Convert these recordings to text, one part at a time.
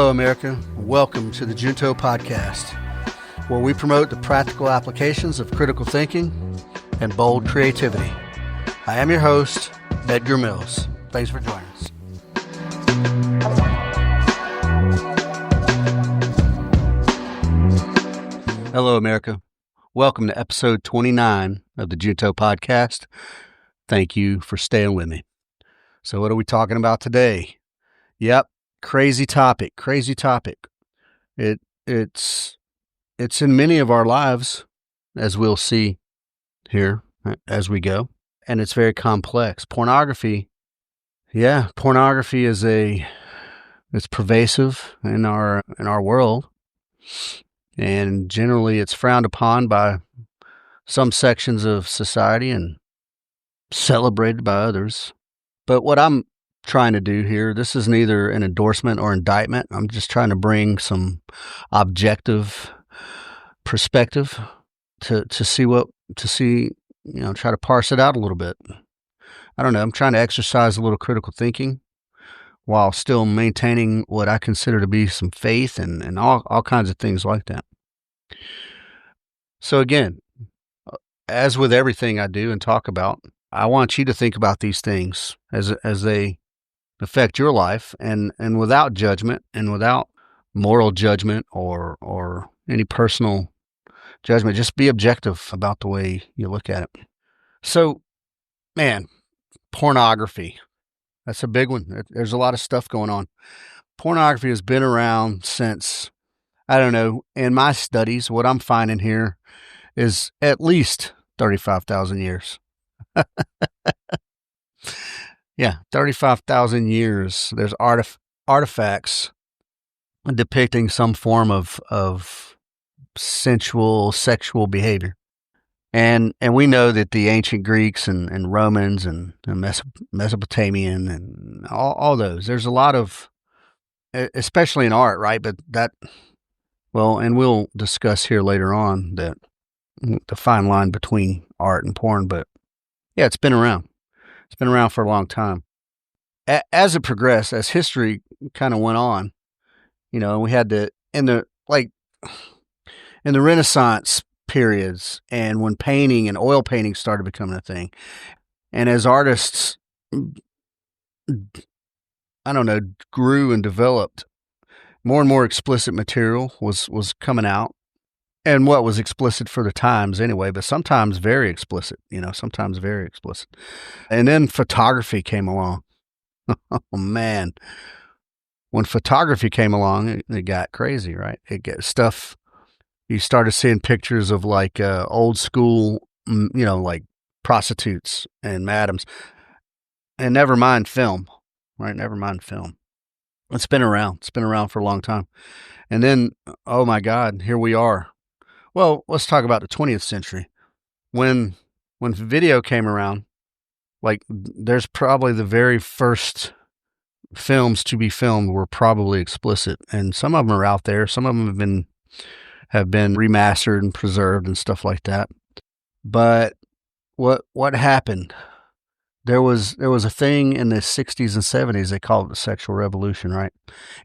Hello, America. Welcome to the Junto Podcast, where we promote the practical applications of critical thinking and bold creativity. I am your host, Edgar Mills. Thanks for joining us. Hello, America. Welcome to episode 29 of the Junto Podcast. Thank you for staying with me. So what are we talking about today? Yep, crazy topic. It's in many of our lives, as we'll see here as we go, and it's very complex. Pornography is it's pervasive in our world, and generally it's frowned upon by some sections of society and celebrated by others. But what I'm trying to do here, this is neither an endorsement or indictment. I'm just trying to bring some objective perspective to try to parse it out a little bit. I don't know. I'm trying to exercise a little critical thinking while still maintaining what I consider to be some faith and all kinds of things like that. So again, as with everything I do and talk about, I want you to think about these things as they affect your life, and without judgment and without moral judgment or any personal judgment. Just be objective about the way you look at it. So, man, pornography. That's a big one. There's a lot of stuff going on. Pornography has been around since, I don't know, in my studies, what I'm finding here is at least 35,000 years. Yeah, 35,000 years. There's artifacts depicting some form of sensual, sexual behavior. And we know that the ancient Greeks and Romans and Mesopotamian and all those, there's a lot of, especially in art, right? But and we'll discuss here later on the fine line between art and porn, but yeah, it's been around. It's been around for a long time. As it progressed, as history kind of went on, we had in the Renaissance periods, and when painting and oil painting started becoming a thing, and as artists, grew and developed, more and more explicit material was coming out. And what was explicit for the times anyway, but sometimes very explicit, sometimes very explicit. And then photography came along. Oh, man. When photography came along, it got crazy, right? It got stuff. You started seeing pictures of old school, like prostitutes and madams. And never mind film, right? Never mind film. It's been around. It's been around for a long time. And then, oh my God, here we are. Well, let's talk about the 20th century. When video came around, there's probably the very first films to be filmed were probably explicit, and some of them are out there. Some of them have been remastered and preserved and stuff like that. But what happened? There was a thing in the 60s and 70s, they called it the sexual revolution, right?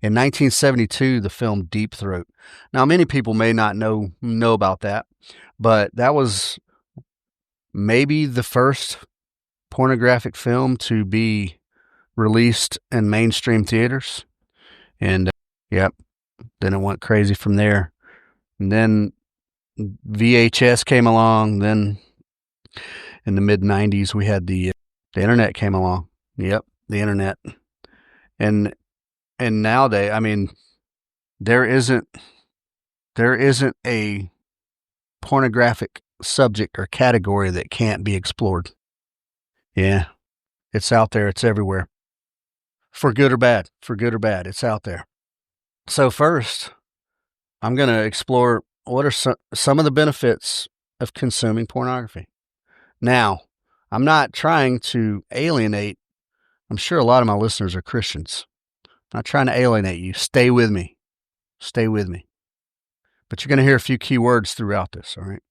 In 1972, the film Deep Throat. Now, many people may not know about that, but that was maybe the first pornographic film to be released in mainstream theaters. And, then it went crazy from there. And then VHS came along. Then in the mid-90s, we had the internet came along. Yep, the internet. And nowadays, there isn't a pornographic subject or category that can't be explored. Yeah, it's out there. It's everywhere. For good or bad, it's out there. So first, I'm going to explore what are some of the benefits of consuming pornography. Now, I'm not trying to alienate. I'm sure a lot of my listeners are Christians. I'm not trying to alienate you. Stay with me. But you're going to hear a few key words throughout this, all right?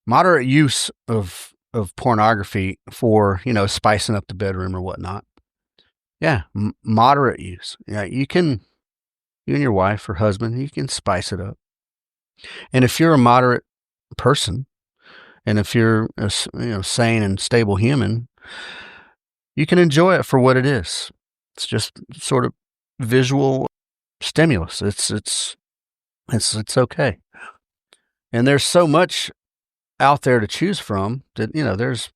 Moderate use of pornography for, spicing up the bedroom or whatnot. Yeah, moderate use. Yeah, you can You and your wife or husband, you can spice it up. And if you're a moderate person, and if you're a sane and stable human, you can enjoy it for what it is. It's just sort of visual stimulus. It's okay. And there's so much out there to choose from that, there's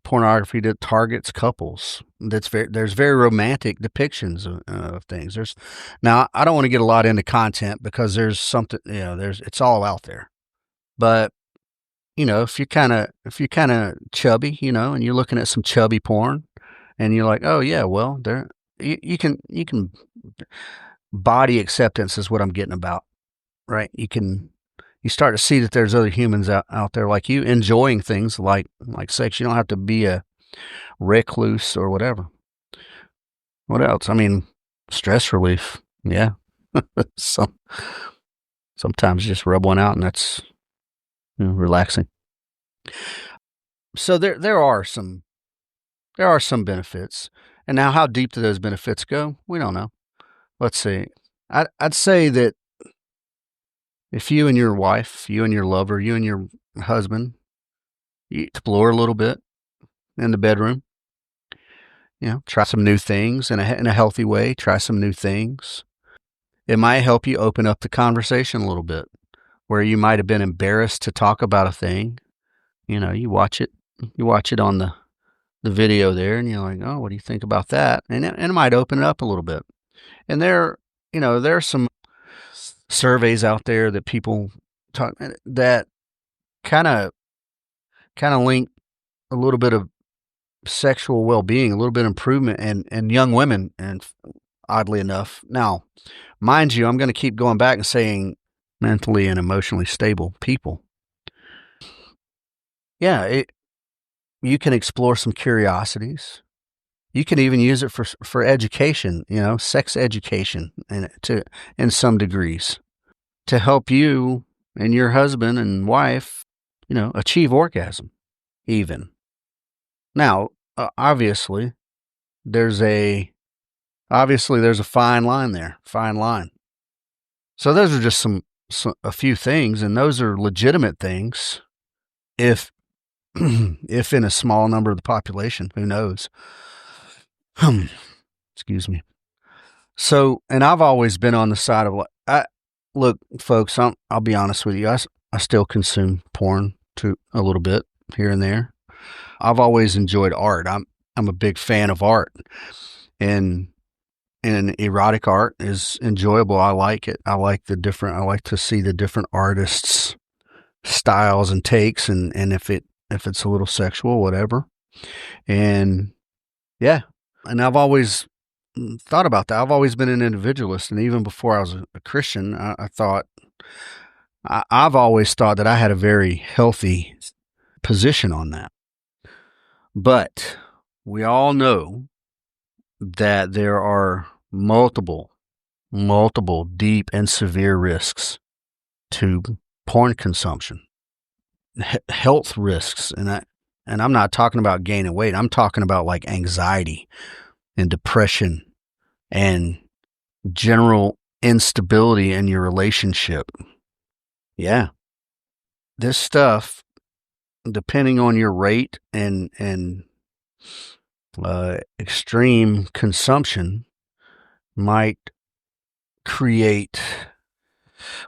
pornography that targets couples. There's very romantic depictions of things. Now I don't want to get a lot into content because there's something, it's all out there. But if you're kind of chubby, and you're looking at some chubby porn, and you're like, oh yeah, well there you can body acceptance is what I'm getting about, right? You start to see that there's other humans out there like you enjoying things like sex. You don't have to be a recluse or whatever. What else? I mean, stress relief. Yeah. Sometimes just rub one out and that's relaxing. So there are some benefits. And now how deep do those benefits go? We don't know. Let's see. I'd say that if you and your wife, you and your lover, you and your husband, you explore a little bit in the bedroom, try some new things in a healthy way, try some new things. It might help you open up the conversation a little bit where you might have been embarrassed to talk about a thing. You watch it on the video there and you're like, oh, what do you think about that? And it might open it up a little bit. And there are some surveys out there that people talk that kind of link a little bit of sexual well-being, a little bit of improvement in young women, and oddly enough. Now, mind you, I'm going to keep going back and saying mentally and emotionally stable people. Yeah, you can explore some curiosities. You can even use it for education, sex education, and in some degrees, to help you and your husband and wife, achieve orgasm. Even now, obviously, there's a fine line there, fine line. So those are just a few things, and those are legitimate things. If in a small number of the population, who knows? Excuse me. So, and I've always been on the side of look, folks. I'll be honest with you. I still consume porn a little bit here and there. I've always enjoyed art. I'm a big fan of art, and erotic art is enjoyable. I like it. I like to see the different artists' styles and takes, and if it's a little sexual, whatever. And yeah, and I've always thought about that. I've always been an individualist, and even before I was a Christian, I've always thought that I had a very healthy position on that. But we all know that there are multiple deep and severe risks to porn consumption, health risks, and I'm not talking about gaining weight. I'm talking about like anxiety and depression and general instability in your relationship. Yeah. This stuff, depending on your rate and extreme consumption, might create,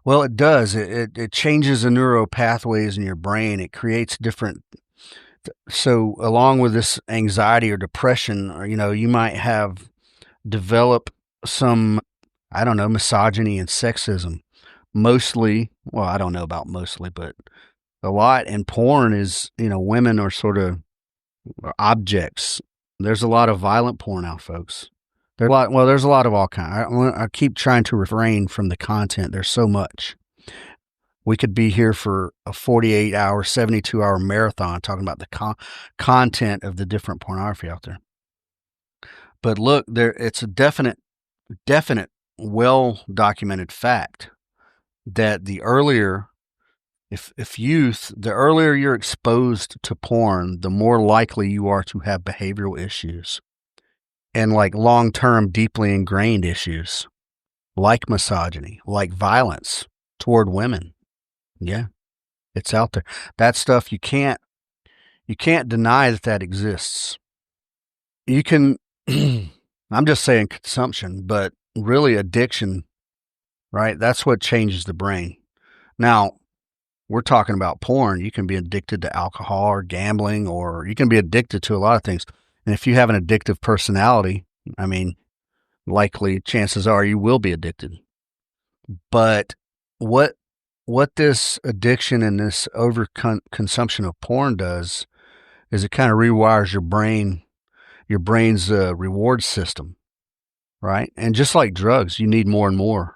well, it does. It changes the neural pathways in your brain. It creates different. So along with this anxiety or depression, or, you might have developed some, I don't know, misogyny and sexism. Mostly, well, I don't know about mostly, but a lot in porn is, women are sort of objects. There's a lot of violent porn out, folks. There's a lot of all kinds. I keep trying to refrain from the content. There's so much. We could be here for a 48-hour, 72-hour marathon talking about the content of the different pornography out there. But look, it's a definite, well-documented fact that the earlier you're exposed to porn, the more likely you are to have behavioral issues and like long-term, deeply ingrained issues. like misogyny, like violence toward women. Yeah, it's out there. That stuff you can't deny that exists. You can I'm just saying consumption, but really addiction, right? That's what changes the brain. Now, we're talking about porn. You can be addicted to alcohol or gambling, or you can be addicted to a lot of things. And if you have an addictive personality, I mean, likely chances are you will be addicted. But what this addiction and this over consumption of porn does is it kind of rewires your brain's reward system, right? And just like drugs, you need more and more.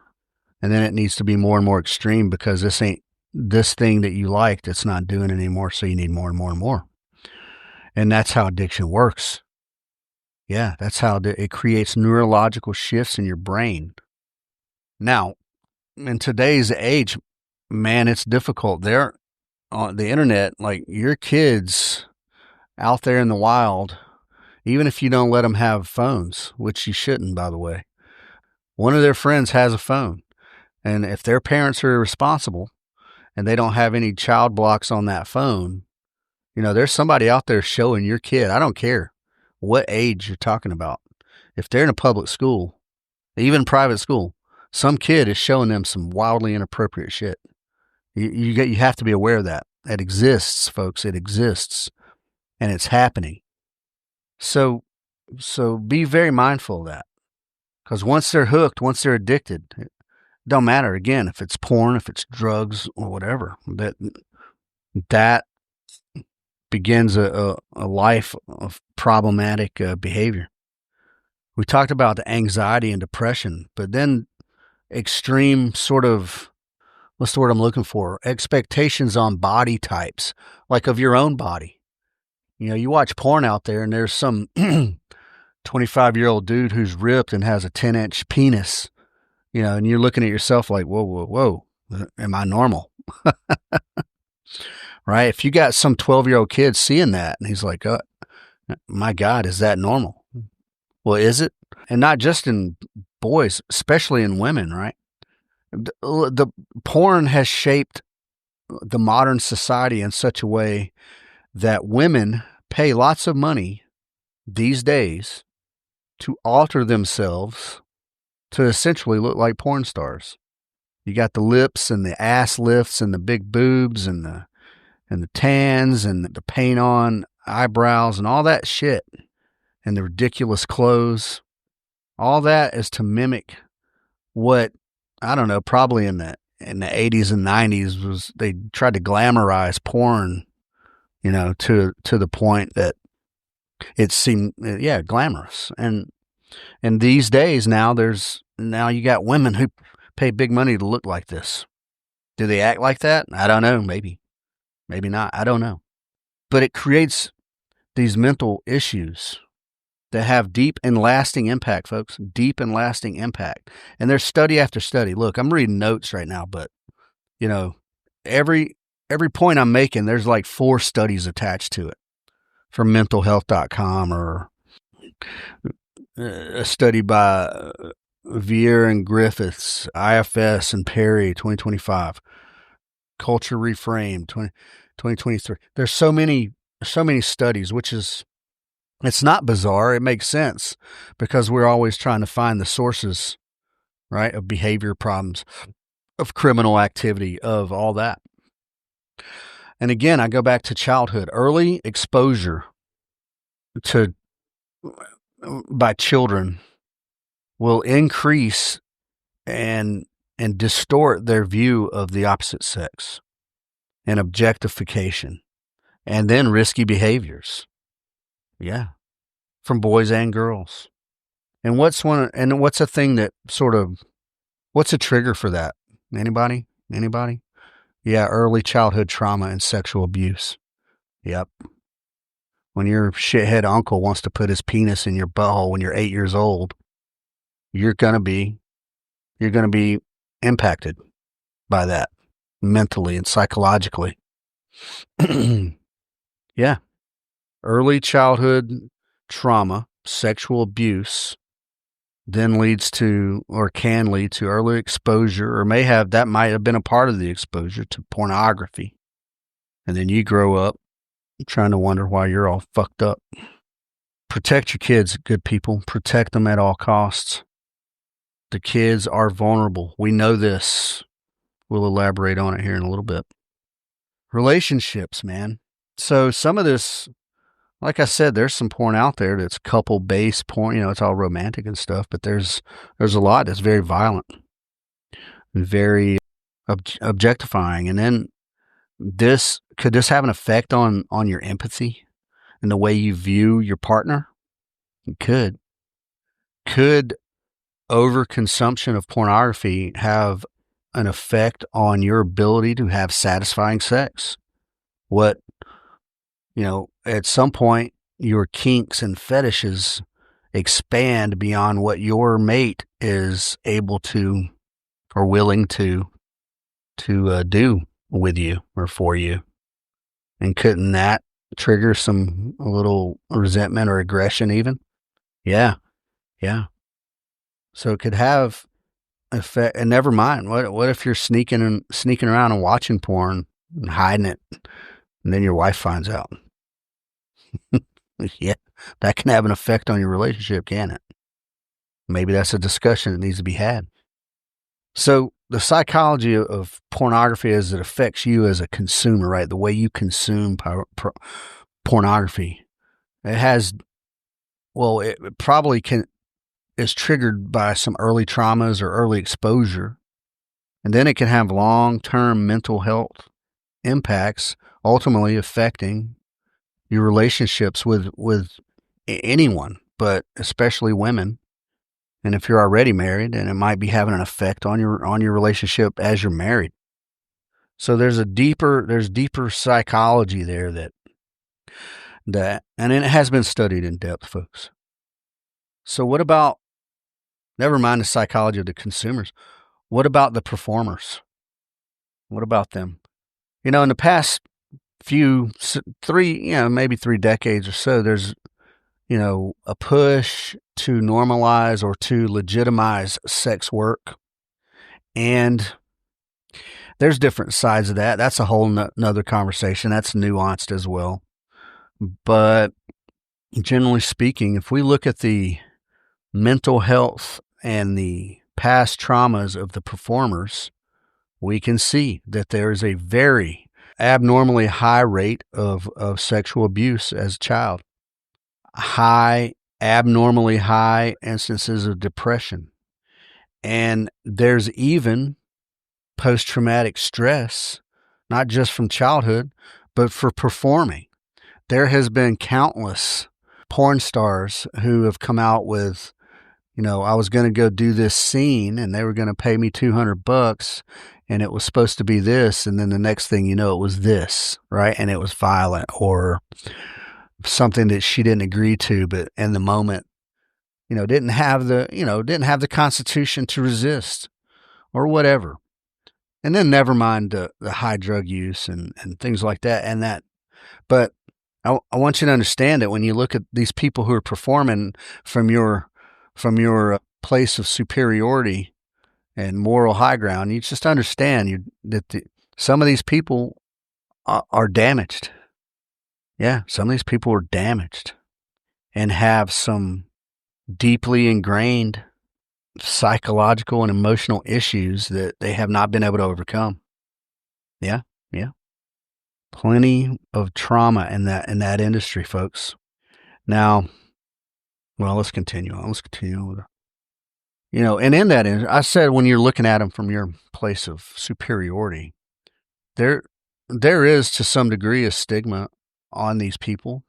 And then it needs to be more and more extreme because this thing that you liked, it's not doing anymore. So you need more and more and more. And that's how addiction works. Yeah, that's how it creates neurological shifts in your brain. Now, in today's age, man, it's difficult. They're on the internet, like your kids out there in the wild, even if you don't let them have phones, which you shouldn't, by the way. One of their friends has a phone. And if their parents are irresponsible and they don't have any child blocks on that phone, there's somebody out there showing your kid. I don't care what age you're talking about. If they're in a public school, even private school, some kid is showing them some wildly inappropriate shit. You have to be aware of that. It exists, folks. It exists, and it's happening. So be very mindful of that, because once they're hooked, once they're addicted, it don't matter again if it's porn, if it's drugs, or whatever. That begins a life of problematic behavior. We talked about the anxiety and depression, but then extreme sort of, what's the word I'm looking for? Expectations on body types, like of your own body. You watch porn out there and there's some 25-year-old dude who's ripped and has a 10-inch penis, and you're looking at yourself like, whoa, whoa, whoa, am I normal? Right? If you got some 12-year-old kid seeing that and he's like, my God, is that normal? Well, is it? And not just in boys, especially in women, right? The porn has shaped the modern society in such a way that women pay lots of money these days to alter themselves to essentially look like porn stars. You got the lips and the ass lifts and the big boobs and the tans and the paint on eyebrows and all that shit and the ridiculous clothes. All that is to mimic what, I don't know, probably in the 80s and 90s was they tried to glamorize porn, to the point that it seemed, glamorous. And these days now you got women who pay big money to look like this. Do they act like that? I don't know. Maybe not. I don't know. But it creates these mental issues that have deep and lasting impact, folks. Deep and lasting impact. And there's study after study. Look, I'm reading notes right now, but every point I'm making, there's like 4 studies attached to it from mentalhealth.com, or a study by Vier and Griffiths, IFS and Perry, 2025, Culture Reframed, 2023. There's so many studies, which is, it's not bizarre. It makes sense because we're always trying to find the sources, right, of behavior problems, of criminal activity, of all that. And again, I go back to childhood. Early exposure by children will increase and distort their view of the opposite sex and objectification, and then risky behaviors. Yeah. From boys and girls. And what's a thing that sort of, what's a trigger for that? Anybody? Yeah, early childhood trauma and sexual abuse. Yep. When your shithead uncle wants to put his penis in your butthole when you're 8 years old, you're going to be impacted by that mentally and psychologically. Yeah. Early childhood trauma, sexual abuse then leads to, or can lead to, early exposure, or that might have been a part of the exposure to pornography. And then you grow up trying to wonder why you're all fucked up. Protect your kids, good people. Protect them at all costs. The kids are vulnerable. We know this. We'll elaborate on it here in a little bit. Relationships, man. So some of this, like I said, there's some porn out there that's couple-based porn. It's all romantic and stuff, but there's a lot that's very violent, very objectifying. And then could this have an effect on your empathy and the way you view your partner? It could. Could overconsumption of pornography have an effect on your ability to have satisfying sex? At some point, your kinks and fetishes expand beyond what your mate is able to or willing to do with you or for you. And couldn't that trigger a little resentment or aggression even? Yeah. So it could have effect. And never mind. What if you're sneaking around and watching porn and hiding it, and then your wife finds out? Yeah, that can have an effect on your relationship, can it? Maybe that's a discussion that needs to be had. So the psychology of pornography as it affects you as a consumer, right? The way you consume pornography, it probably is triggered by some early traumas or early exposure. And then it can have long-term mental health impacts, ultimately affecting your relationships with anyone, but especially women. And if you're already married, then it might be having an effect on your relationship as you're married. So there's deeper psychology there and it has been studied in depth, folks. So what about, never mind the psychology of the consumers, what about the performers? What about them? In the past maybe 3 decades or so, there's, a push to normalize or to legitimize sex work. And there's different sides of that. That's a whole nother conversation. That's nuanced as well. But generally speaking, if we look at the mental health and the past traumas of the performers, we can see that there is a very abnormally high rate of sexual abuse as a child. Abnormally high instances of depression. And there's even post-traumatic stress, not just from childhood, but for performing. There has been countless porn stars who have come out with, I was going to go do this scene and they were going to pay me $200 and it was supposed to be this. And then the next thing you know, it was this, right? And it was violent or something that she didn't agree to, but in the moment, didn't have the constitution to resist or whatever. And then never mind the high drug use and things like that. But I want you to understand that when you look at these people who are performing from your place of superiority and moral high ground, you just understand that some of these people are damaged. Yeah, some of these people are damaged and have some deeply ingrained psychological and emotional issues that they have not been able to overcome. Yeah. Plenty of trauma in that industry, folks. Now, well, let's continue on. And in that, I said when you're looking at them from your place of superiority, there is to some degree a stigma on these people.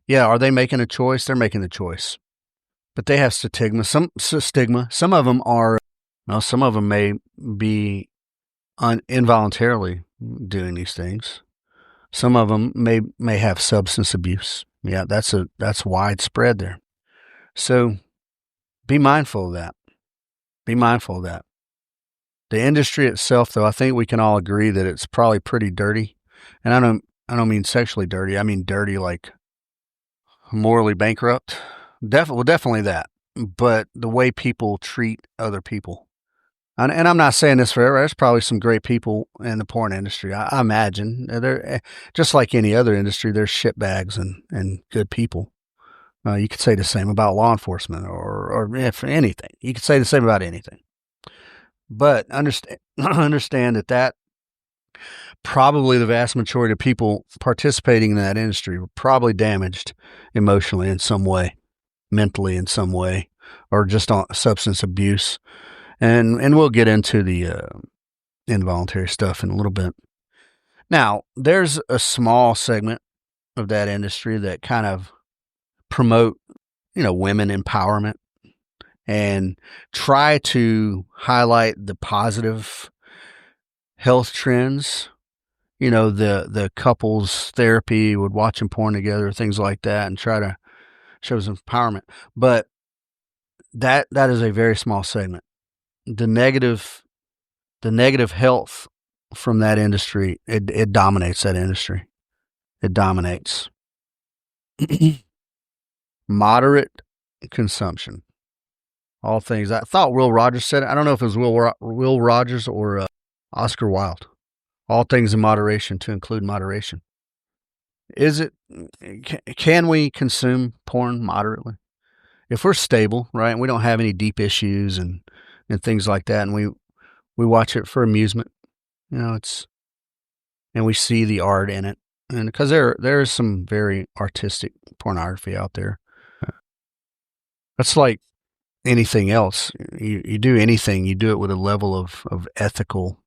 Yeah, are they making a choice? They're making the choice, but they have stigma. Some of them are. Well, some of them may be involuntarily doing these things. Some of them may have substance abuse. Yeah, that's widespread there. So be mindful of that. The industry itself, though, I think we can all agree that it's probably pretty dirty. And I don't mean sexually dirty. I mean dirty like morally bankrupt. Definitely that. but the way people treat other people. And I'm not saying this forever. There's probably some great people in the porn industry. I imagine they're just like any other industry. There's shitbags and good people. You could say the same about law enforcement or if anything. You could say the same about anything. But understand that probably the vast majority of people participating in that industry were probably damaged emotionally in some way, mentally in some way, or just on substance abuse. And we'll get into the involuntary stuff in a little bit. Now, there's a small segment of that industry that kind of promote, women empowerment and try to highlight the positive health trends. The couples therapy, would watching porn together, things like that, and try to show some empowerment. But that is a very small segment. The negative health from that industry, it dominates that industry. It dominates. Moderate consumption. All things. I thought Will Rogers said it. I don't know if it was Will Rogers or Oscar Wilde. All things in moderation to include moderation. Is it? Can we consume porn moderately? If we're stable, right, and we don't have any deep issues and things like that, and we watch it for amusement, and we see the art in it, and because there is some very artistic pornography out there. That's like anything else. You do anything, you do it with a level of ethical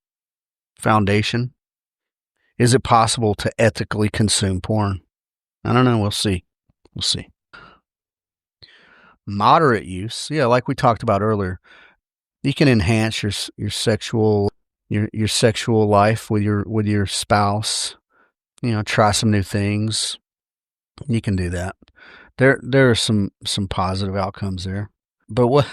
foundation. Is it possible to ethically consume porn? I don't know. We'll see. Moderate use, yeah, like we talked about earlier. You can enhance your sexual life with your spouse. Try some new things. You can do that. There are some positive outcomes there. But what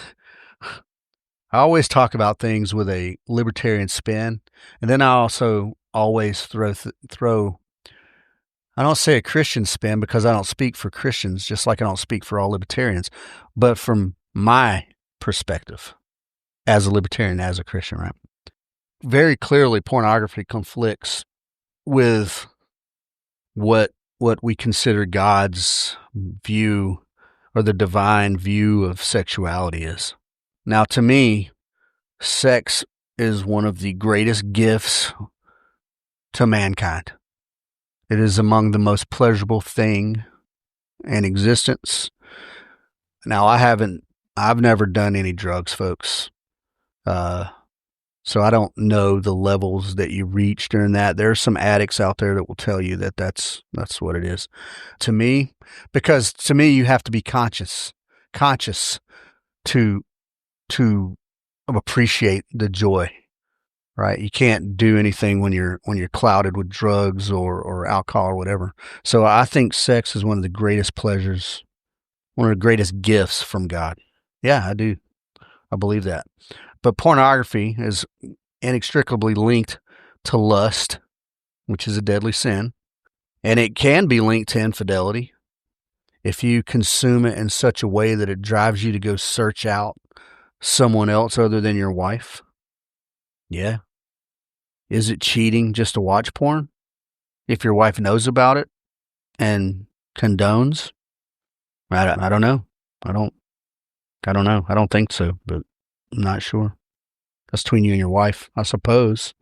I always talk about things with a libertarian spin, and then I also always throw. I don't say a Christian spin because I don't speak for Christians, just like I don't speak for all libertarians, but from my perspective as a libertarian, as a Christian, right? Very clearly, pornography conflicts with what we consider God's view or the divine view of sexuality is. Now, to me, sex is one of the greatest gifts to mankind. It is among the most pleasurable thing in existence. Now, I've never done any drugs, folks. So I don't know the levels that you reach during that. There are some addicts out there that will tell you that that's what it is. To me, because to me, you have to be conscious to appreciate the joy. Right, you can't do anything when you're clouded with drugs or alcohol or whatever. So I think sex is one of the greatest pleasures, one of the greatest gifts from God. Yeah, I do. I believe that. But pornography is inextricably linked to lust, which is a deadly sin, and it can be linked to infidelity if you consume it in such a way that it drives you to go search out someone else other than your wife. Yeah. Is it cheating just to watch porn? If your wife knows about it and condones? I don't know. I don't know. I don't think so, but I'm not sure. That's between you and your wife, I suppose.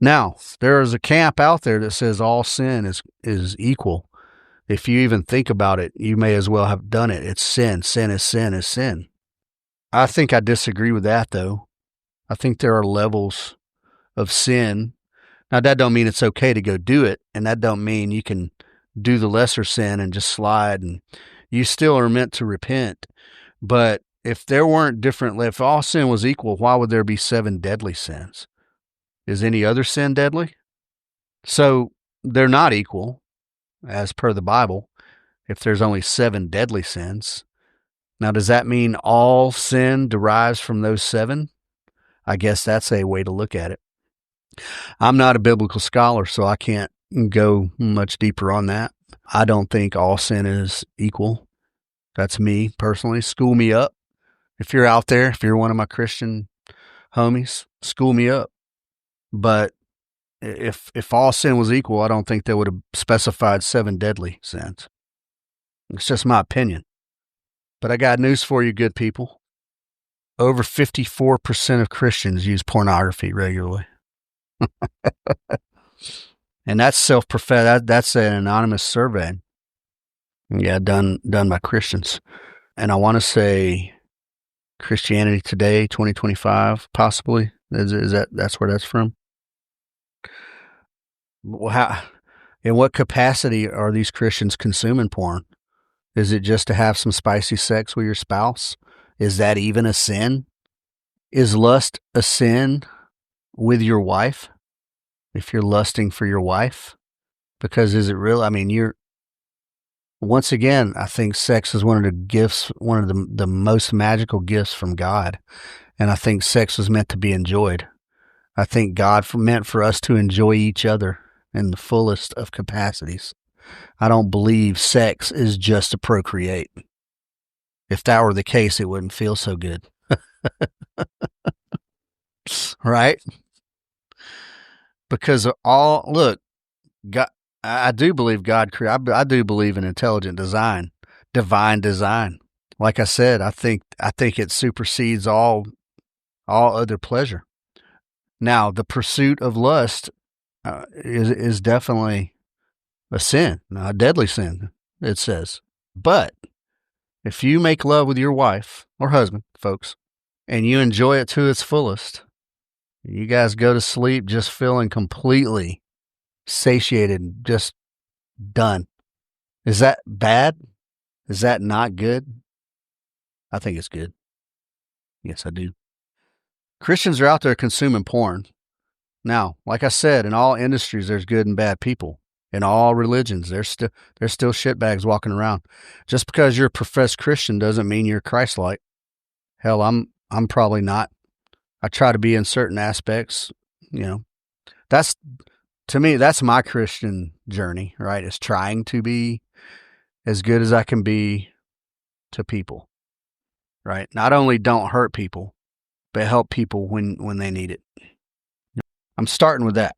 Now, there is a camp out there that says all sin is equal. If you even think about it, you may as well have done it. It's sin. Sin is sin is sin. I think I disagree with that, though. I think there are levels of sin. Now, that don't mean it's okay to go do it, and that don't mean you can do the lesser sin and just slide, and you still are meant to repent. But if there weren't if all sin was equal, why would there be 7 deadly sins? Is any other sin deadly? So they're not equal, as per the Bible, if there's only 7 deadly sins. Now, does that mean all sin derives from those 7? I guess that's a way to look at it. I'm not a biblical scholar, so I can't go much deeper on that. I don't think all sin is equal. That's me personally. School me up. If you're out there, if you're one of my Christian homies, school me up. But if all sin was equal, I don't think they would have specified 7 deadly sins. It's just my opinion. But I got news for you, good people. Over 54% of Christians use pornography regularly. And that's self-professed. That's an anonymous survey. Yeah, done by Christians. And I want to say Christianity Today 2025, possibly. Is that's where that's from? Well, in what capacity are these Christians consuming porn? Is it just to have some spicy sex with your spouse? Is that even a sin? Is lust a sin with your wife? If you're lusting for your wife? Because is it real? I mean, once again, I think sex is one of the gifts, one of the most magical gifts from God. And I think sex was meant to be enjoyed. I think God meant for us to enjoy each other in the fullest of capacities. I don't believe sex is just to procreate. If that were the case, it wouldn't feel so good. Right? Because look, God, I do believe God created. I do believe in intelligent design, divine design. Like I said, I think it supersedes all other pleasure. Now, the pursuit of lust is definitely a sin, a deadly sin. It says, but if you make love with your wife or husband, folks, and you enjoy it to its fullest, you guys go to sleep just feeling completely satiated, just done. Is that bad? Is that not good? I think it's good. Yes, I do. Christians are out there consuming porn. Now, like I said, in all industries, there's good and bad people. In all religions, there's still shitbags walking around. Just because you're a professed Christian doesn't mean you're Christ-like. Hell, I'm probably not. I try to be in certain aspects. To me, that's my Christian journey, right? Is trying to be as good as I can be to people, right? Not only don't hurt people, but help people when they need it. I'm starting with that.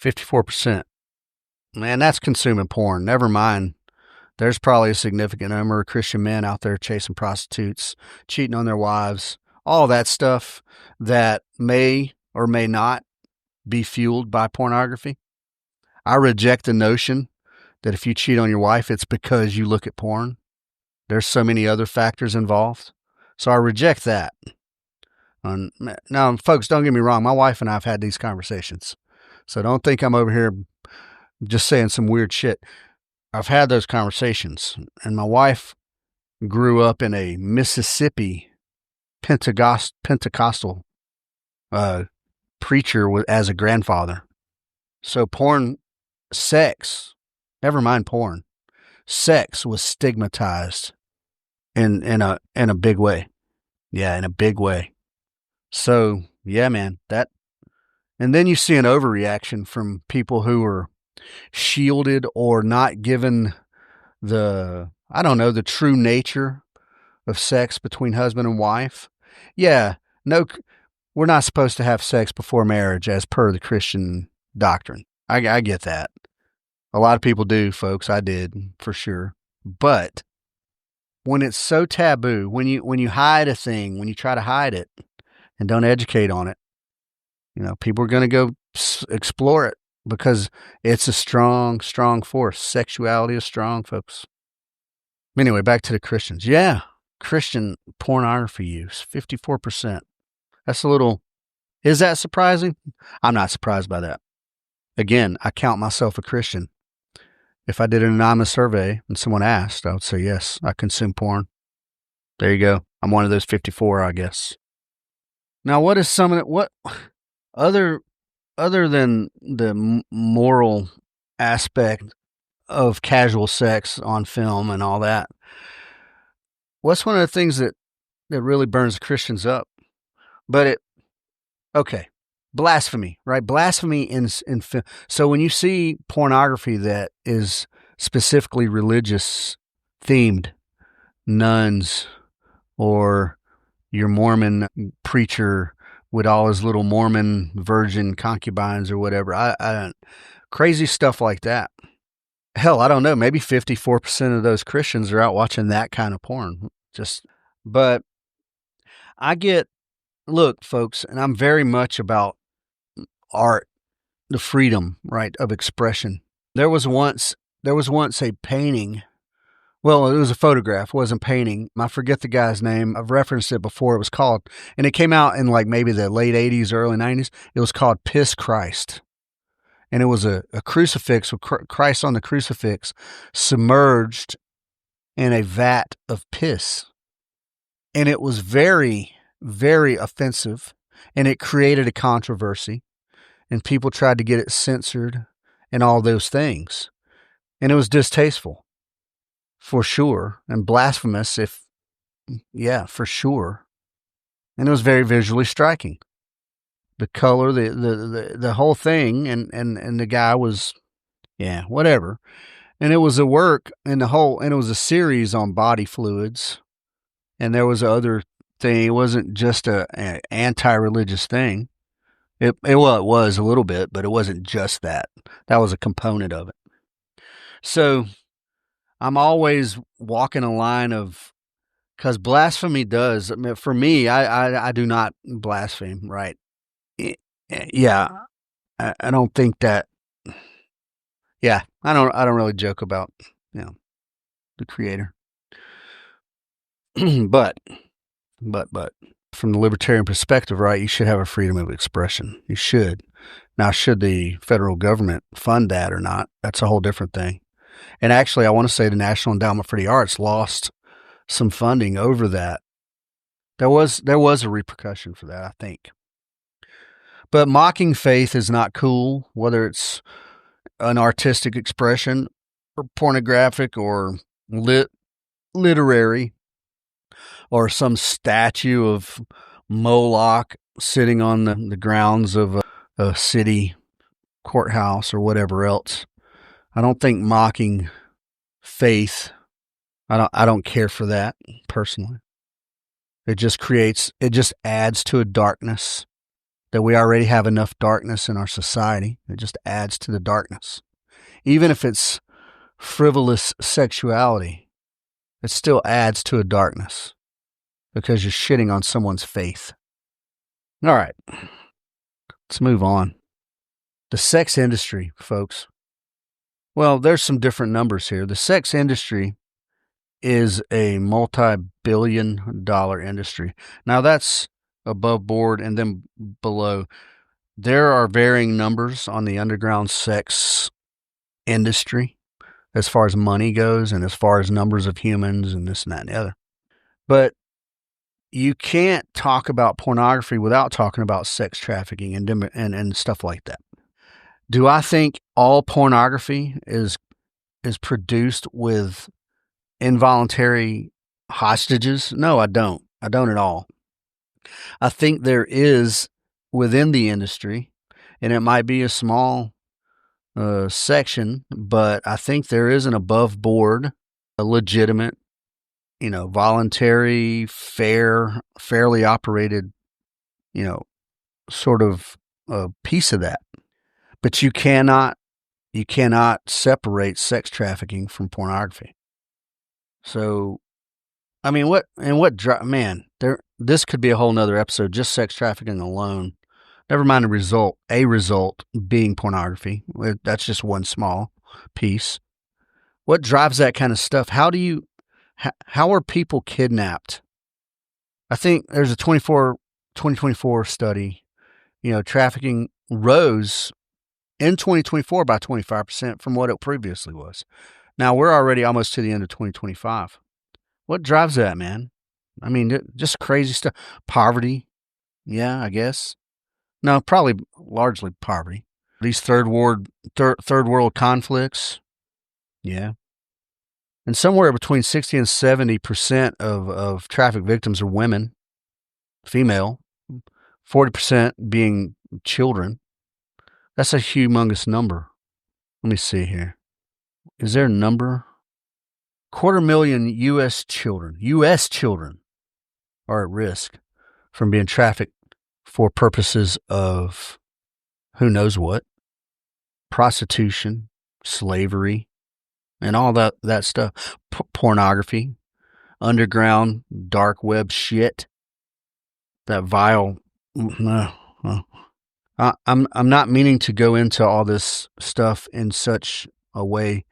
54%. Man, that's consuming porn. Never mind. There's probably a significant number of Christian men out there chasing prostitutes, cheating on their wives, all that stuff that may or may not be fueled by pornography. I reject the notion that if you cheat on your wife, it's because you look at porn. There's so many other factors involved. So I reject that. Now, folks, don't get me wrong. My wife and I have had these conversations. So don't think I'm over here just saying some weird shit. I've had those conversations. And my wife grew up in a Mississippi Pentecostal preacher as a grandfather. So sex, never mind porn, sex was stigmatized in a big way. Yeah, in a big way. So, yeah, man, and then you see an overreaction from people who are shielded or not given the true nature of sex between husband and wife. Yeah, no, we're not supposed to have sex before marriage as per the Christian doctrine. I get that. A lot of people do, folks. I did, for sure. But when it's so taboo, when you hide a thing, when you try to hide it and don't educate on it, people are going to go explore it because it's a strong, strong force. Sexuality is strong, folks. Anyway, back to the Christians. Yeah, Christian pornography use, 54%. That's is that surprising? I'm not surprised by that. Again, I count myself a Christian. If I did an anonymous survey and someone asked, I would say, yes, I consume porn. There you go. I'm one of those 54, I guess. Now, what is some of it? What other than the moral aspect of casual sex on film and all that, what's one of the things that really burns Christians up? Blasphemy, right? Blasphemy in film. So when you see pornography that is specifically religious themed, nuns or your Mormon preacher with all his little Mormon virgin concubines or whatever. I crazy stuff like that. Hell, I don't know. Maybe 54% of those Christians are out watching that kind of porn. But I get, look, folks, and I'm very much about art, the freedom, right, of expression. There was once a painting. Well, it was a photograph, wasn't painting. I forget the guy's name. I've referenced it before. It was called, and it came out in like maybe the late 80s, early 90s. It was called Piss Christ. And it was a crucifix with Christ on the crucifix submerged in a vat of piss. And it was very, very offensive, and it created a controversy, and people tried to get it censored and all those things. And it was distasteful, for sure, and blasphemous for sure. And it was very visually striking. The color, the whole thing, and the guy was, whatever. And it was a work, and it was a series on body fluids, and there was other thing. It wasn't just a anti-religious thing. It was a little bit, but it wasn't just that. That was a component of it. So I'm always walking a line of, because blasphemy does. I mean, for me, I do not blaspheme, right? Yeah, I don't think that. Yeah, I don't really joke about the creator, but from the libertarian perspective, right? You should have a freedom of expression. You should. Now, should the federal government fund that or not? That's a whole different thing. And actually, I want to say the National Endowment for the Arts lost some funding over that. There was a repercussion for that, I think. But mocking faith is not cool, whether it's an artistic expression or pornographic or literary or some statue of Moloch sitting on the grounds of a city courthouse or whatever else. I don't think mocking faith, I don't care for that personally. It just adds to a darkness that we already have enough darkness in our society. It just adds to the darkness. Even if it's frivolous sexuality, it still adds to a darkness because you're shitting on someone's faith. All right, let's move on. The sex industry, folks. Well, there's some different numbers here. The sex industry is a multi-billion-dollar industry. Now, that's above board, and then below, there are varying numbers on the underground sex industry as far as money goes and as far as numbers of humans and this and that and the other. But you can't talk about pornography without talking about sex trafficking and stuff like that. Do I think all pornography is produced with involuntary hostages? No, I don't. I don't at all. I think there is within the industry, and it might be a small section, but I think there is an above board, a legitimate, voluntary, fairly operated, sort of a piece of that. But you cannot separate sex trafficking from pornography. So, I mean, this could be a whole nother episode, just sex trafficking alone. Never mind a result being pornography. That's just one small piece. What drives that kind of stuff? How are people kidnapped? I think there's a 2024 study, trafficking rose in 2024 by 25% from what it previously was. Now we're already almost to the end of 2025. What drives that, man? I mean, just crazy stuff. Poverty. Yeah, I guess. No, probably largely poverty. These third world conflicts. Yeah. And somewhere between 60 and 70% of traffic victims are women, female, 40% being children. That's a humongous number. Let me see here. Is there a number? 250,000 U.S. children are at risk from being trafficked for purposes of who knows what, prostitution, slavery, and all that stuff. Pornography, underground, dark web shit, that vile. I'm not meaning to go into all this stuff in such a way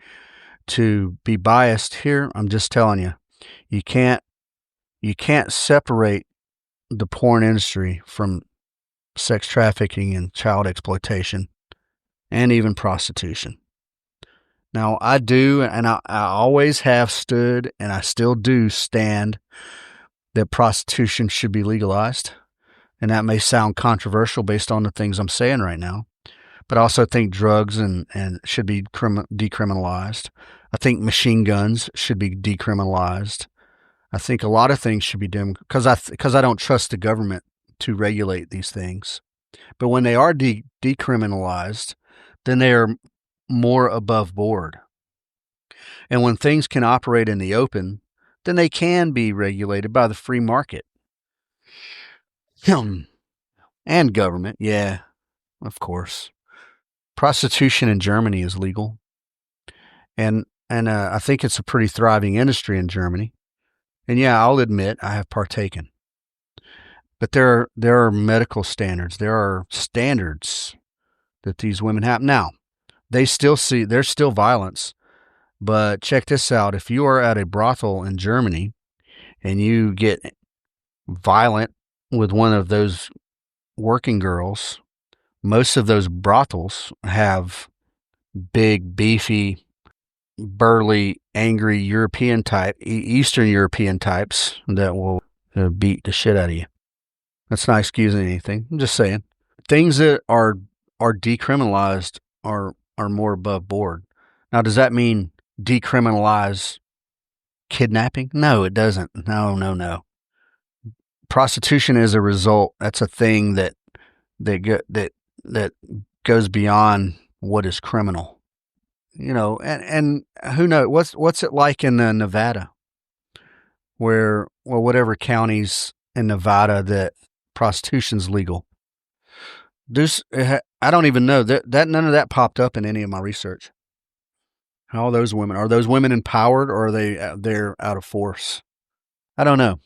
to be biased here. I'm just telling you, you can't separate the porn industry from sex trafficking and child exploitation and even prostitution. Now, I do, and I always have stood, and I still do stand that prostitution should be legalized. And that may sound controversial based on the things I'm saying right now. But I also think drugs and should be decriminalized. I think machine guns should be decriminalized. I think a lot of things should be done because I don't trust the government to regulate these things. But when they are decriminalized, then they are more above board. And when things can operate in the open, then they can be regulated by the free market. And government, yeah, of course. Prostitution in Germany is legal. And I think it's a pretty thriving industry in Germany. And yeah, I'll admit I have partaken. But there are medical standards. There are standards that these women have. Now, there's still violence. But check this out. If you are at a brothel in Germany and you get violent with one of those working girls, most of those brothels have big, beefy, burly, angry European type, Eastern European types that will beat the shit out of you. That's not excusing anything. I'm just saying. Things that are decriminalized are more above board. Now, does that mean decriminalize kidnapping? No, it doesn't. No. Prostitution is a result. That's a thing that goes beyond what is criminal. And who knows what's it like in Nevada, where whatever counties in Nevada that prostitution's legal. I don't even know that none of that popped up in any of my research. How are those women empowered, or are they're out of force? I don't know.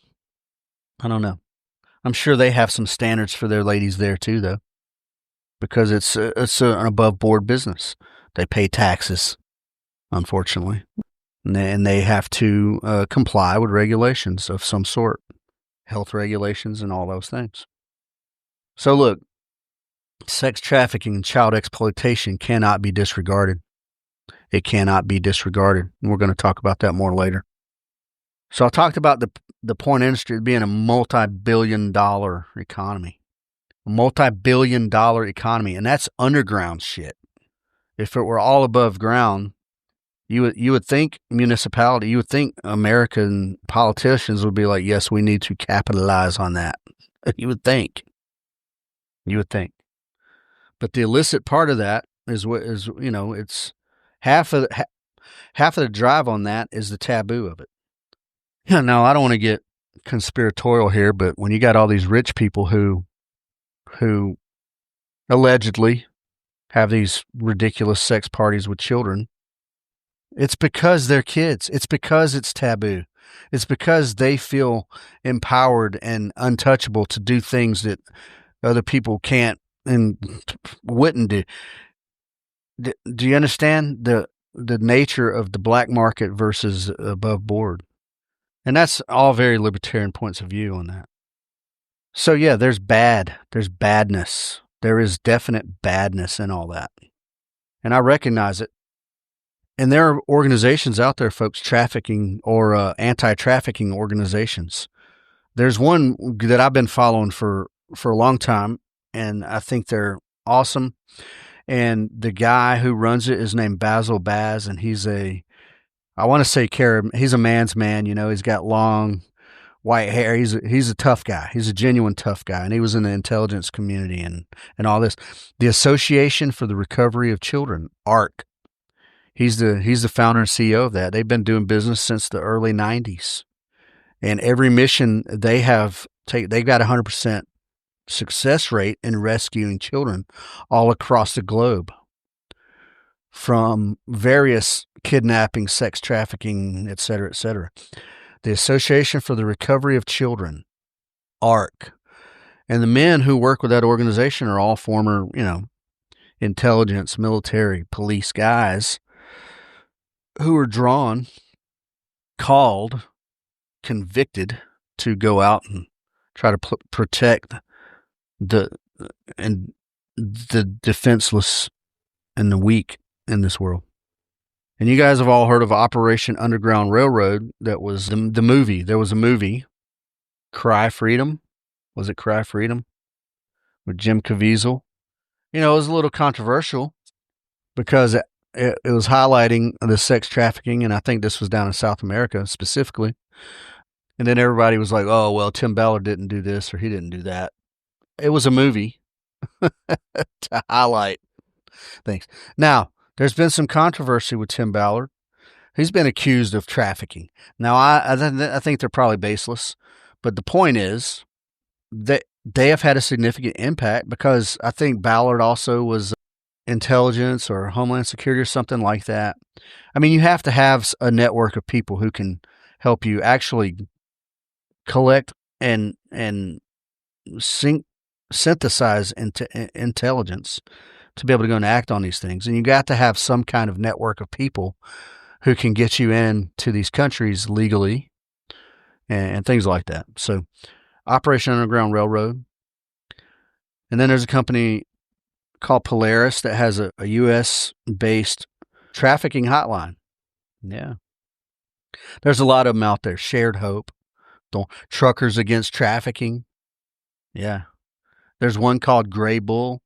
I'm sure they have some standards for their ladies there too, though, because it's an above board business. They pay taxes, unfortunately, and they have to comply with regulations of some sort, health regulations and all those things. So look, sex trafficking and child exploitation cannot be disregarded. It cannot be disregarded. And we're going to talk about that more later. So I talked about the porn industry being a multi-billion-dollar economy. A multi-billion-dollar economy, and that's underground shit. If it were all above ground, you would think municipality, you would think American politicians would be like, yes, we need to capitalize on that. You would think. But the illicit part of that is it's half of the drive on that is the taboo of it. Now, I don't want to get conspiratorial here, but when you got all these rich people who allegedly have these ridiculous sex parties with children, it's because they're kids. It's because it's taboo. It's because they feel empowered and untouchable to do things that other people can't and wouldn't do. Do you understand the nature of the black market versus above board? And that's all very libertarian points of view on that. So yeah, there's badness. There is definite badness in all that. And I recognize it. And there are organizations out there, folks, trafficking or anti-trafficking organizations. There's one that I've been following for a long time, and I think they're awesome. And the guy who runs it is named Basil Baz, and he's a man's man. He's got long white hair. He's a tough guy. He's a genuine tough guy, and he was in the intelligence community and all this. The Association for the Recovery of Children, ARC. He's the founder and CEO of that. They've been doing business since the early 90s. And every mission they've got 100% success rate in rescuing children all across the globe from various kidnapping, sex trafficking, et cetera, et cetera. The Association for the Recovery of Children, ARC. And the men who work with that organization are all former, intelligence, military, police guys who are called, convicted to go out and try to protect the defenseless and the weak in this world. And you guys have all heard of Operation Underground Railroad. That was the movie. There was a movie, Cry Freedom. Was it Cry Freedom? With Jim Caviezel. It was a little controversial because it was highlighting the sex trafficking, and I think this was down in South America specifically. And then everybody was like, oh, well, Tim Ballard didn't do this or he didn't do that. It was a movie to highlight things. Now, there's been some controversy with Tim Ballard. He's been accused of trafficking. Now, I think they're probably baseless, but the point is that they have had a significant impact because I think Ballard also was intelligence or Homeland Security or something like that. I mean, you have to have a network of people who can help you actually collect and synthesize intelligence to be able to go and act on these things. And you got to have some kind of network of people who can get you into these countries legally and things like that. So Operation Underground Railroad. And then there's a company called Polaris that has a U.S.-based trafficking hotline. Yeah. There's a lot of them out there. Shared Hope. Truckers Against Trafficking. Yeah. There's one called Gray Bull.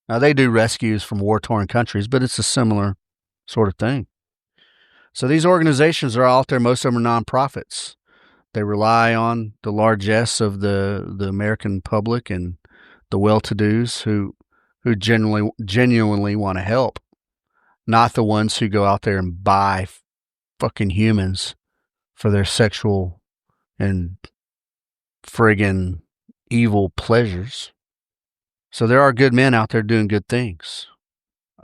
Now, they do rescues from war-torn countries, but it's a similar sort of thing. So these organizations are out there. Most of them are nonprofits. They rely on the largesse of the American public and the well-to-dos who genuinely want to help, not the ones who go out there and buy fucking humans for their sexual and friggin' evil pleasures. So there are good men out there doing good things.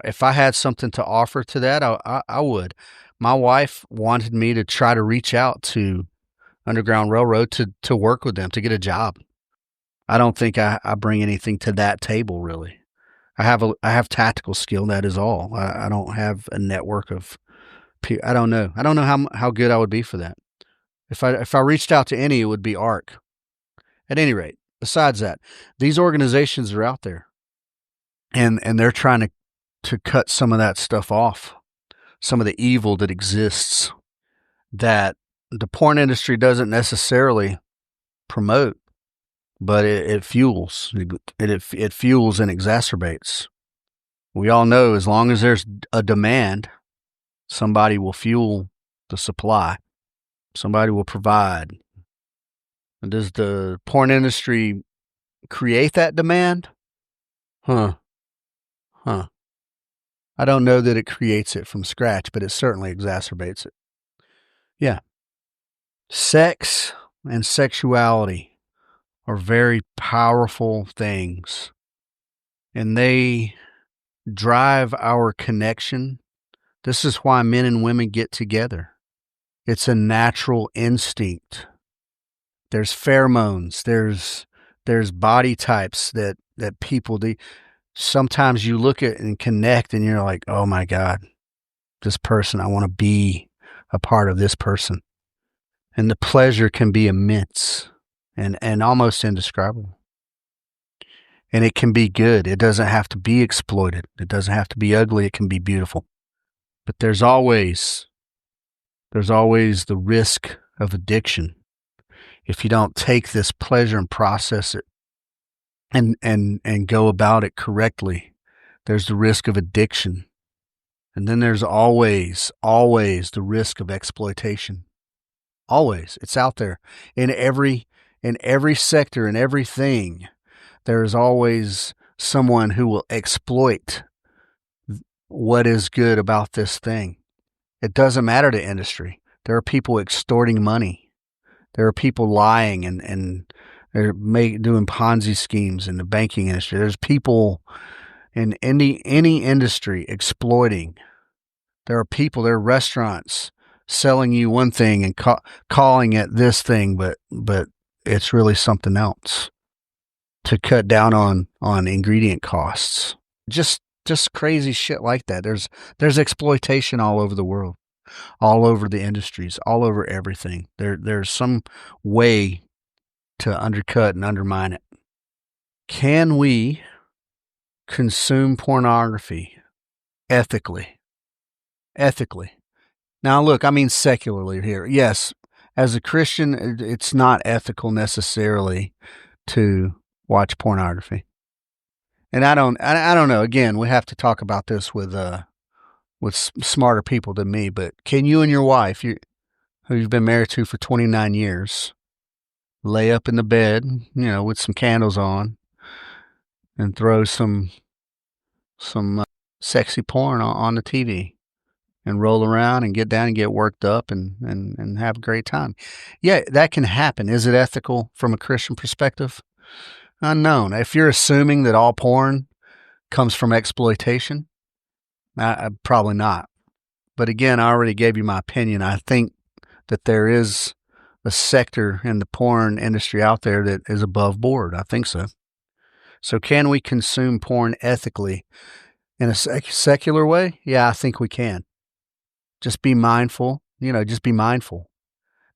If I had something to offer to that, I would. My wife wanted me to try to reach out to Underground Railroad to work with them, to get a job. I don't think I bring anything to that table, really. I have tactical skill, that is all. I don't have a network of people. I don't know. I don't know how good I would be for that. If I reached out to any, it would be ARC. At any rate, besides that, these organizations are out there, and they're trying to cut some of that stuff off, some of the evil that exists that the porn industry doesn't necessarily promote, but it fuels. It fuels and exacerbates. We all know as long as there's a demand, somebody will fuel the supply. Somebody will provide. And does the porn industry create that demand? I don't know that it creates it from scratch, but it certainly exacerbates it. Yeah. Sex and sexuality are very powerful things, and they drive our connection. This is why men and women get together. It's a natural instinct. There's pheromones. There's body types that people do. Sometimes you look at and connect and you're like, oh my God, this person, I want to be a part of this person. And the pleasure can be immense and almost indescribable. And it can be good. It doesn't have to be exploited. It doesn't have to be ugly. It can be beautiful. But there's always the risk of addiction. If you don't take this pleasure and process it and go about it correctly, there's the risk of addiction. And then there's always the risk of exploitation. Always. It's out there. In every sector, in everything, there is always someone who will exploit what is good about this thing. It doesn't matter to industry. There are people extorting money. There are people lying and they're doing Ponzi schemes in the banking industry. There's people in any industry exploiting. There are restaurants selling you one thing and calling it this thing, but it's really something else to cut down on ingredient costs. Just crazy shit like that. There's exploitation all over the world, all over the industries, all over everything. There's some way to undercut and undermine it. Can we consume pornography ethically? Ethically. Now, look, I mean secularly here. Yes, as a Christian, it's not ethical necessarily to watch pornography. And I don't know. Again, we have to talk about this with smarter people than me. But can you and your wife, who you've been married to for 29 years, lay up in the bed, with some candles on, and throw some sexy porn on the TV, and roll around and get down and get worked up and have a great time? Yeah, that can happen. Is it ethical from a Christian perspective? Unknown. If you're assuming that all porn comes from exploitation, probably not. But again, I already gave you my opinion. I think that there is a sector in the porn industry out there that is above board. I think so. So can we consume porn ethically in a secular way? Yeah, I think we can. Just be mindful. Just be mindful.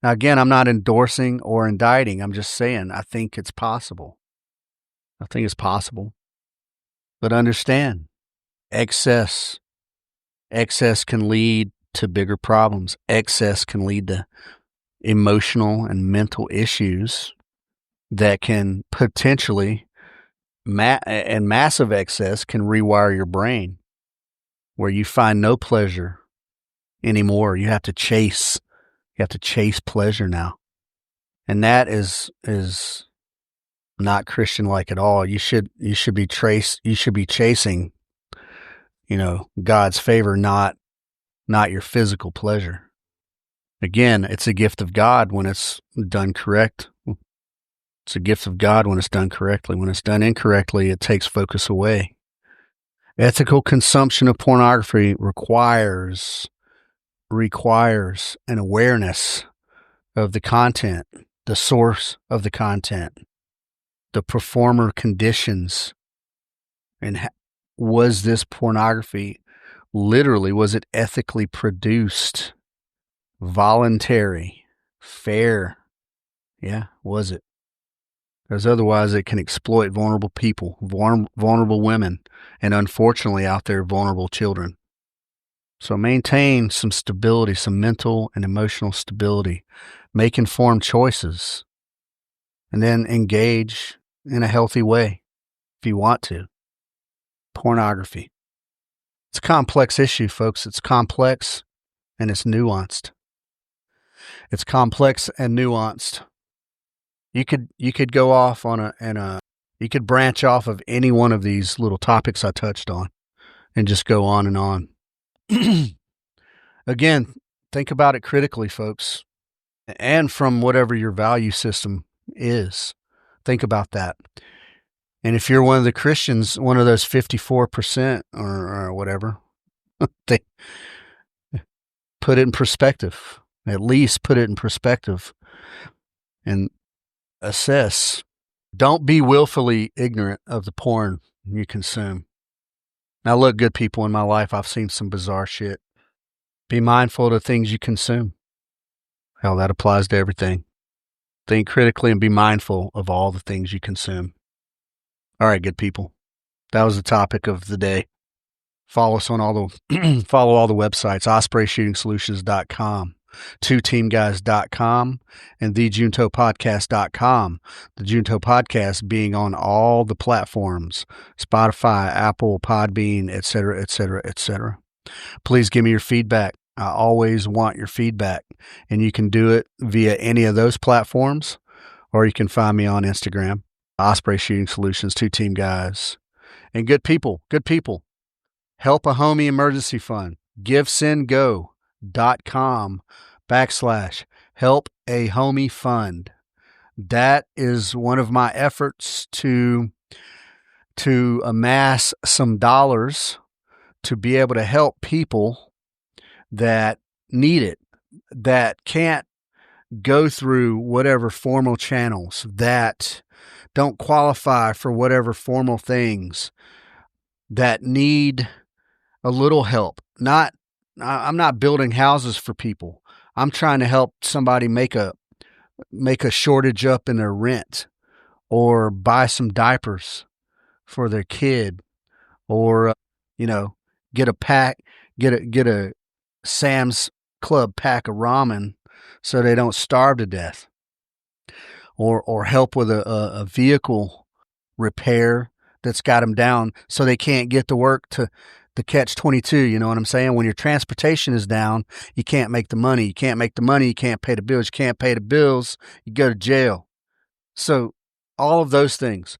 Now, again, I'm not endorsing or indicting. I'm just saying I think it's possible. I think it's possible. But understand, excess can lead to bigger problems. Excess can lead to emotional and mental issues that can potentially, and massive excess can rewire your brain where you find no pleasure anymore. You have to chase pleasure now. And that is not Christian-like at all. You should be chasing, God's favor, not your physical pleasure. Again, it's a gift of God when it's done correct. It's a gift of God when it's done correctly. When it's done incorrectly, it takes focus away. Ethical consumption of pornography requires an awareness of the content, the source of the content, the performer conditions, and was this pornography literally, was it ethically produced, voluntary, fair? Yeah, was it? Because otherwise it can exploit vulnerable people, vulnerable women, and unfortunately out there, vulnerable children. So maintain some stability, some mental and emotional stability. Make informed choices. And then engage in a healthy way if you want to. Pornography. It's a complex issue, folks. It's complex and it's nuanced. It's complex and nuanced. You could go off you could branch off of any one of these little topics I touched on and just go on and on. Again, think about it critically, folks, and from whatever your value system is. Think about that. And if you're one of the Christians, one of those 54% or whatever, put it in perspective. At least put it in perspective and assess. Don't be willfully ignorant of the porn you consume. Now, look, good people, in my life, I've seen some bizarre shit. Be mindful of the things you consume. Hell, that applies to everything. Think critically and be mindful of all the things you consume. All right, good people. That was the topic of the day. Follow us on follow all the websites, ospreyshootingsolutions.com, twoteamguys.com, and thejuntopodcast.com. The Junto Podcast being on all the platforms, Spotify, Apple, Podbean, etc., etc., etc. Please give me your feedback. I always want your feedback, and you can do it via any of those platforms, or you can find me on Instagram, Osprey Shooting Solutions, Two Team Guys. And good people, help a homie emergency fund. Give, send, go. pornography.com /help a homie fund. That is one of my efforts to amass some dollars to be able to help people that need it, that can't go through whatever formal channels, that don't qualify for whatever formal things, that need a little help. I'm not building houses for people. I'm trying to help somebody make a shortage up in their rent, or buy some diapers for their kid, or get a Sam's Club pack of ramen so they don't starve to death, or help with a vehicle repair that's got them down so they can't get to work to catch 22. You know what I'm saying? When your transportation is down, you can't make the money. You can't make the money. You can't pay the bills. You can't pay the bills. You go to jail. So all of those things.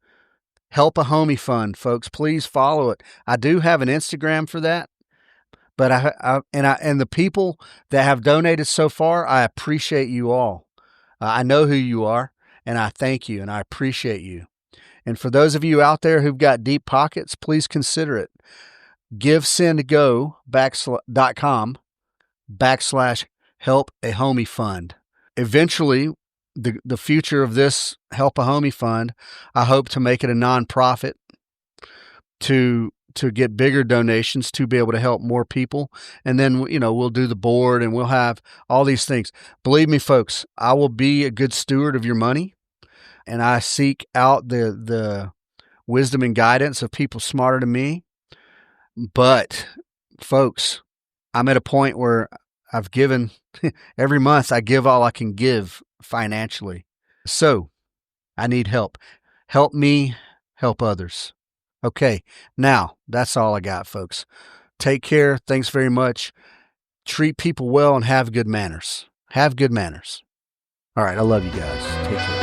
Help a Homie Fund, folks. Please follow it. I do have an Instagram for that, but and the people that have donated so far, I appreciate you all. I know who you are, and I thank you, and I appreciate you. And for those of you out there who've got deep pockets, please consider it. GiveSendGo.com /help a homie fund. Eventually, the future of this Help a Homie Fund, I hope to make it a nonprofit to get bigger donations to be able to help more people. And then, we'll do the board and we'll have all these things. Believe me, folks, I will be a good steward of your money, and I seek out the wisdom and guidance of people smarter than me. But folks, I'm at a point where I've given every month. I give all I can give financially. So I need help. Help me help others. Okay. Now that's all I got, folks. Take care. Thanks very much. Treat people well and have good manners. Have good manners. All right. I love you guys. Take care.